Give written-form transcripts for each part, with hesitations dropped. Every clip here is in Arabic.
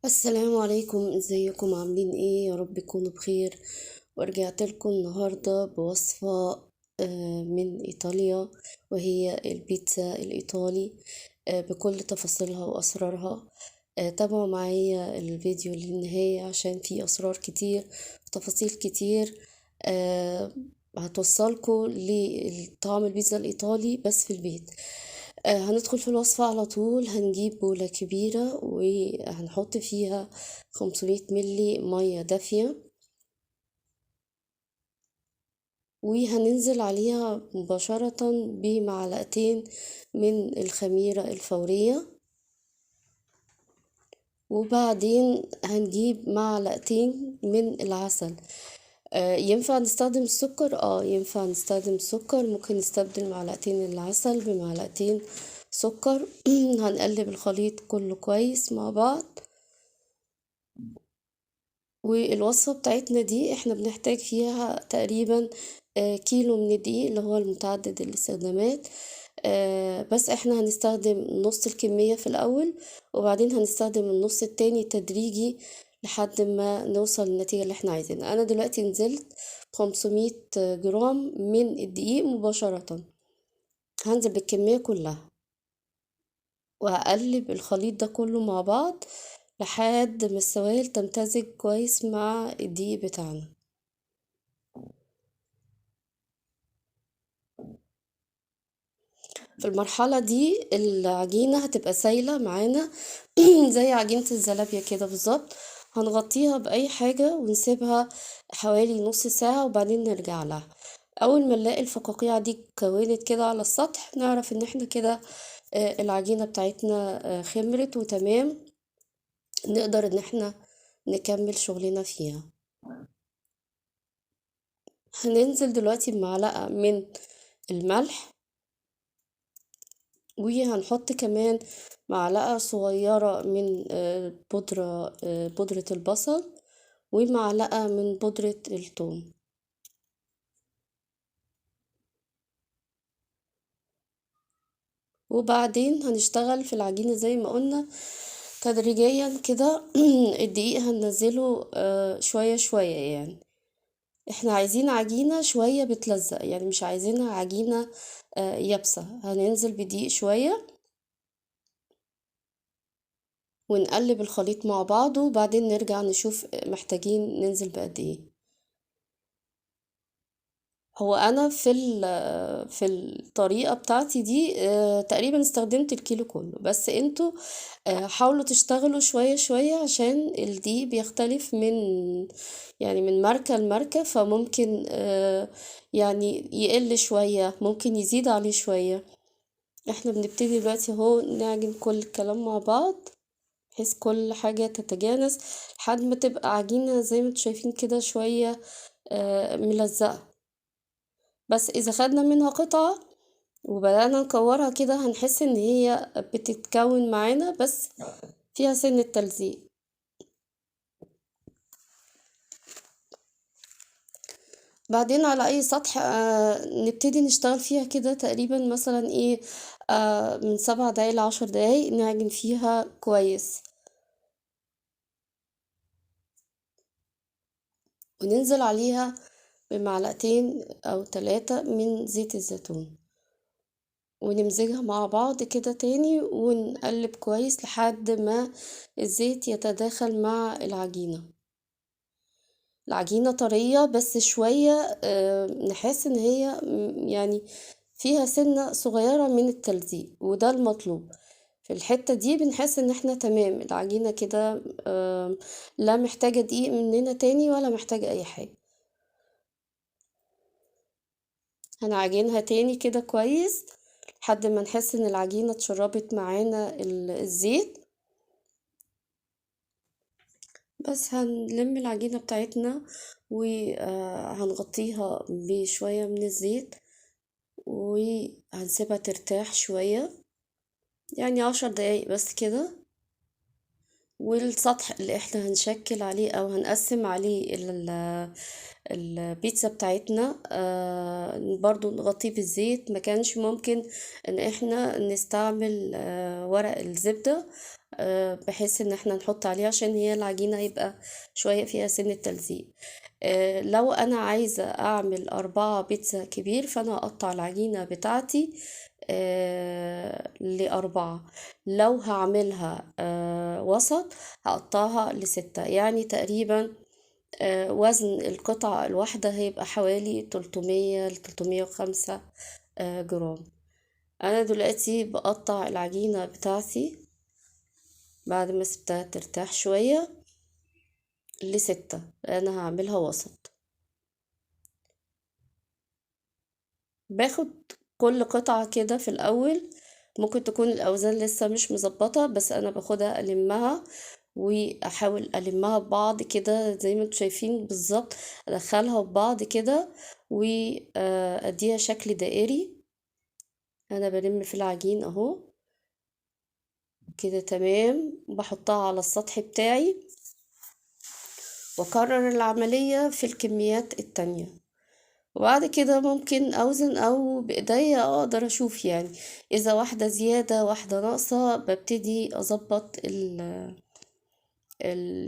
السلام عليكم، ازيكم عاملين ايه؟ يا رب تكونوا بخير. ورجعت لكم النهاردة بوصفة من ايطاليا، وهي البيتزا الايطالي بكل تفاصيلها واسرارها. تابعوا معايا الفيديو للنهاية عشان فيه اسرار كتير وتفاصيل كتير آه، هتوصلكوا لطعم البيتزا الايطالي بس في البيت. هندخل في الوصفة على طول. هنجيب بولة كبيرة وهنحط فيها 500 ملي مية دافية، وهننزل عليها مباشرة بمعلقتين من الخميرة الفورية، وبعدين هنجيب معلقتين من العسل. ينفع نستخدم السكر؟ ينفع نستخدم السكر، ممكن نستبدل معلقتين العسل بمعلقتين سكر. هنقلب الخليط كله كويس مع بعض. والوصفة بتاعتنا دي احنا بنحتاج فيها تقريبا كيلو من الدقيق اللي هو المتعدد الاستخدامات. بس احنا هنستخدم نص الكمية في الأول، وبعدين هنستخدم النص التاني تدريجي لحد ما نوصل للنتيجة اللي احنا عايزينها. أنا دلوقتي نزلت 500 جرام من الدقيق مباشرة. هنزل بالكمية كلها وهقلب الخليط ده كله مع بعض لحد ما السوائل تمتزج كويس مع الدقيق بتاعنا. في المرحلة دي العجينة هتبقى سايلة معانا زي عجينة الزلابية كده بالظبط. هنغطيها بأي حاجة ونسيبها حوالي نص ساعة وبعدين نرجع لها. أول ما نلاقي الفقاقيع دي اتكونت كده على السطح نعرف ان احنا كده العجينة بتاعتنا خمرت وتمام. نقدر ان احنا نكمل شغلنا فيها. هننزل دلوقتي بمعلقة من الملح، وهنحط كمان معلقة صغيرة من بودرة البصل، ومعلقة من بودرة الثوم. وبعدين هنشتغل في العجينة زي ما قلنا تدريجيا كده. الدقيق هننزله شوية شوية يعني. احنا عايزين عجينة شوية بتلزق، يعني مش عايزينها عجينة يابسة. هننزل بدقيق شوية ونقلب الخليط مع بعضه، وبعدين نرجع نشوف محتاجين ننزل بقد ايه. هو انا في الطريقه بتاعتي دي تقريبا استخدمت الكيلو كله، بس انتوا حاولوا تشتغلوا شويه شويه عشان الدقيق بيختلف من ماركه لماركه، فممكن يعني يقل شويه، ممكن يزيد عليه شويه. احنا بنبتدي دلوقتي اهو نعجن كل الكلام مع بعض بحيث كل حاجه تتجانس لحد ما تبقى عجينه زي ما انتوا شايفين كده شويه ملزقه. بس اذا خدنا منها قطعة وبدأنا نكورها كده هنحس ان هي بتتكون معانا بس فيها سن التلزيق. بعدين على اي سطح نبتدي نشتغل فيها كده تقريبا مثلا ايه من 7 دقايق ل10 دقايق نعجن فيها كويس، وننزل عليها بمعلقتين او 3 من زيت الزيتون، ونمزجها مع بعض كده تاني ونقلب كويس لحد ما الزيت يتداخل مع العجينة. العجينة طرية بس شوية نحس ان هي يعني فيها سنة صغيرة من التلزيق، وده المطلوب. في الحتة دي بنحس ان احنا تمام العجينة كده لا محتاجة دقيق مننا تاني ولا محتاجة اي حاجة. هنعجنها تاني كده كويس لحد ما نحس ان العجينة اتشربت معانا الزيت. بس هنلم العجينة بتاعتنا وهنغطيها بشوية من الزيت وهنسيبها ترتاح شوية، يعني 10 دقايق بس كده. والسطح اللي احنا هنشكل عليه او هنقسم عليه البيتزا بتاعتنا برضو نغطيه بالزيت. ما كانش ممكن ان احنا نستعمل ورق الزبدة، بحيث ان احنا نحط عليه عشان هي العجينة يبقى شوية فيها سن التلزيق. لو انا عايزة اعمل 4 بيتزا كبير، فانا هقطع العجينة بتاعتي ل4. لو هعملها وسط، هقطعها ل6. يعني تقريبا وزن القطعة الواحدة هيبقى حوالي 300 ل 305 جرام. أنا دلوقتي بقطع العجينة بتاعتي بعد ما سبتها ترتاح شوية ل6. أنا هعملها وسط. باخد كل قطعة كده في الأول، ممكن تكون الأوزان لسه مش مظبطة، بس أنا باخدها ألمها وأحاول ألمها ببعض كده زي ما انتوا شايفين بالظبط. أدخلها ببعض كده وأديها شكل دائري. أنا بلم في العجين أهو كده تمام، بحطها على السطح بتاعي وأكرر العملية في الكميات التانية. وبعد كده ممكن اوزن او بايديا اقدر اشوف، يعني اذا واحدة زيادة واحدة ناقصة ببتدي اظبط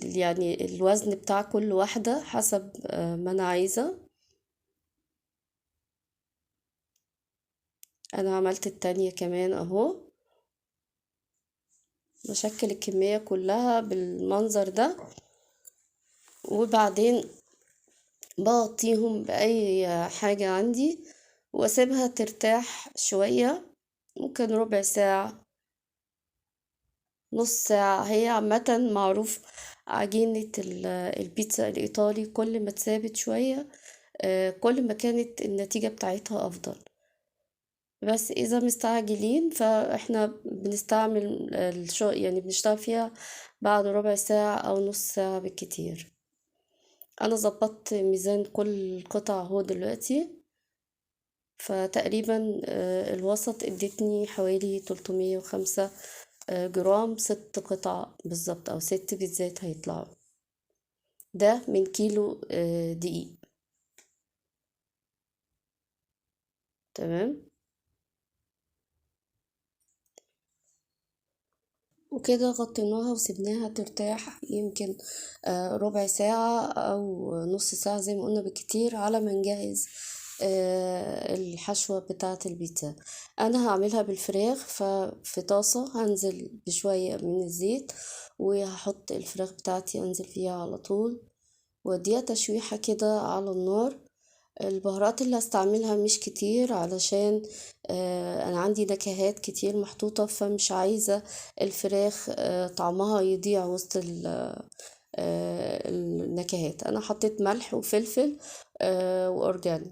يعني الوزن بتاع كل واحدة حسب ما انا عايزة. انا عملت التانية كمان اهو، بشكل الكمية كلها بالمنظر ده، وبعدين بغطيهم بأي حاجة عندي واسيبها ترتاح شوية، ممكن ربع ساعة، نص ساعة. هي عامة معروف عجينة البيتزا الإيطالي كل ما تثابت شوية كل ما كانت النتيجة بتاعتها أفضل. بس إذا مستعجلين فإحنا بنستعمل يعني بنشتغل فيها بعد ربع ساعة أو نص ساعة بالكتير. أنا ظبطت ميزان كل قطعة اهو دلوقتي، فتقريبا الوسط ادتني حوالي 305 جرام، 6 قطع بالظبط او 6 بيتزات هيطلعوا. ده من كيلو دقيق. تمام. وكده غطيناها وسبناها ترتاح يمكن ربع ساعة أو نص ساعة زي ما قلنا بالكتير، على ما نجهز الحشوة بتاعة البيتزا. أنا هعملها بالفراخ، ففي طاسة هنزل بشوية من الزيت وهحط الفراخ بتاعتي أنزل فيها على طول واديها تشويحة كده على النار. البهارات اللي هستعملها مش كتير علشان انا عندي نكهات كتير محطوطة، فمش عايزة الفراخ طعمها يضيع وسط النكهات. انا حطيت ملح وفلفل واورجانو،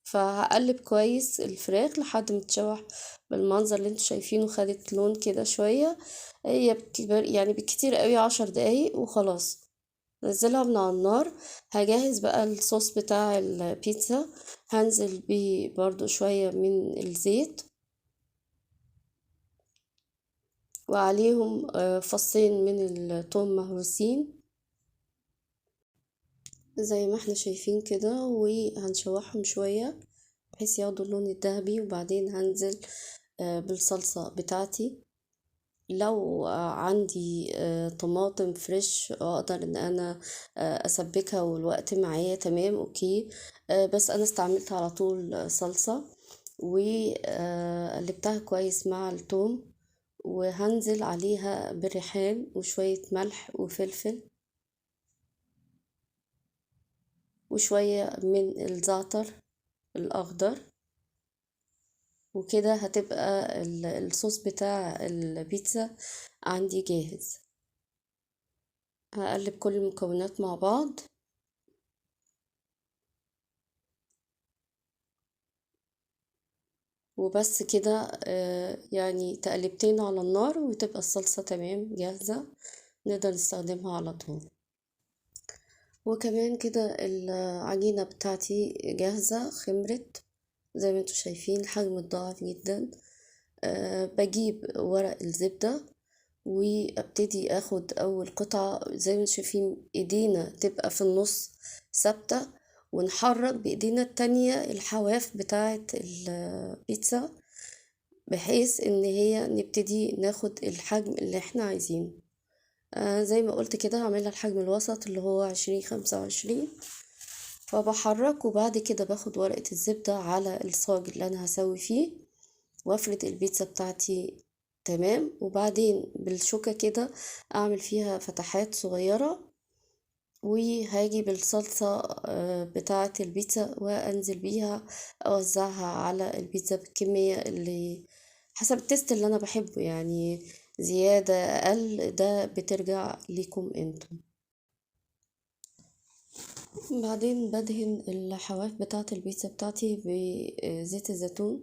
فهقلب كويس الفراخ لحد ما تتشوح بالمنظر اللي انتوا شايفينه، خدت لون كده شوية. هي يعني بالكتير قوي 10 دقايق وخلاص نزلها من على النار. هجهز بقى الصوص بتاع البيتزا، هنزل بيه برضو شوية من الزيت وعليهم فصين من الثوم مهروسين زي ما احنا شايفين كده، وهنشوحهم شوية بحيث ياخدوا اللون الذهبي. وبعدين هنزل بالصلصة بتاعتي. لو عندي طماطم فريش اقدر ان انا اسبكها والوقت معايا تمام اوكي. بس انا استعملت على طول صلصة وقلبتها كويس مع الثوم، وهنزل عليها بالريحان وشوية ملح وفلفل وشوية من الزعتر الأخضر. وكده هتبقى الصوص بتاع البيتزا عندي جاهز. هقلب كل المكونات مع بعض وبس كده. يعني تقلبتين على النار وتبقى الصلصة تمام جاهزة، نقدر نستخدمها على طول. وكمان كده العجينة بتاعتي جاهزة خمرت زي ما انتوا شايفين، حجم ضعيف جدا. بجيب ورق الزبدة وابتدي اخد اول قطعة زي ما انتوا شايفين، ايدينا تبقى في النص ثابتة ونحرك بايدينا التانية الحواف بتاعة البيتزا، بحيث ان هي نبتدي ناخد الحجم اللي احنا عايزينه. زي ما قلت كده هعملها الحجم الوسط اللي هو 20 25. فبحرك، وبعد كده باخد ورقة الزبدة على الصاج اللي انا هسوي فيه، وافرد البيتزا بتاعتي تمام. وبعدين بالشوكة كده اعمل فيها فتحات صغيرة، وهاجي بالصلصة بتاعة البيتزا وانزل بيها، اوزعها على البيتزا بالكمية اللي حسب التست اللي انا بحبه، يعني زيادة اقل ده بترجع ليكم انتم. بعدين بدهن الحواف بتاعة البيتزا بتاعتي بزيت الزيتون،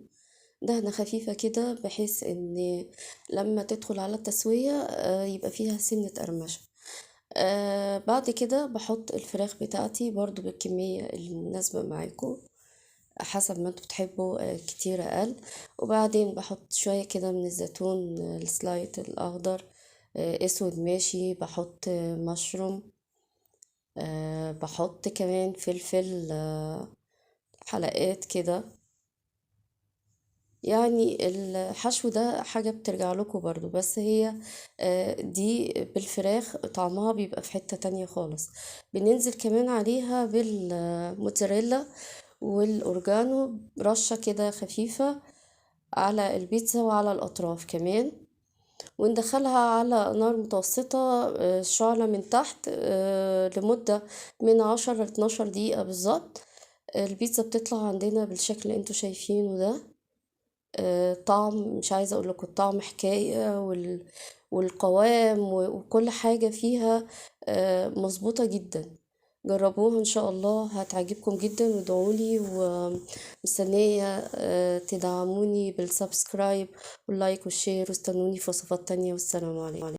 دهنة خفيفة كده، بحيث ان لما تدخل على التسوية يبقى فيها سنة قرمشة. بعد كده بحط الفراخ بتاعتي برضو بالكمية المناسبة معاكم، حسب ما انتوا بتحبوا، كتير اقل. وبعدين بحط شوية كده من الزيتون، السلايت الاخضر، اسود ماشي، بحط مشروم، بحط كمان فلفل حلقات كده. يعني الحشو ده حاجة بترجع لكم برضو، بس هي دي بالفراخ طعمها بيبقى في حتة تانية خالص. بننزل كمان عليها بالموتزاريلا والأورجانو، رشة كده خفيفة على البيتزا وعلى الأطراف كمان، وندخلها على نار متوسطة، شعلة من تحت، لمدة من 10 ل 12 دقيقة بالظبط. البيتزا بتطلع عندنا بالشكل اللي انتوا شايفينه ده. طعم مش عايزة اقول لكم، الطعم حكاية، والقوام وكل حاجة فيها مظبوطة جدا. جربوها ان شاء الله هتعجبكم جدا، وادعولي، ومستنية تدعموني بالسبسكرايب واللايك والشير، واستنوني في وصفات تانية، والسلام عليكم.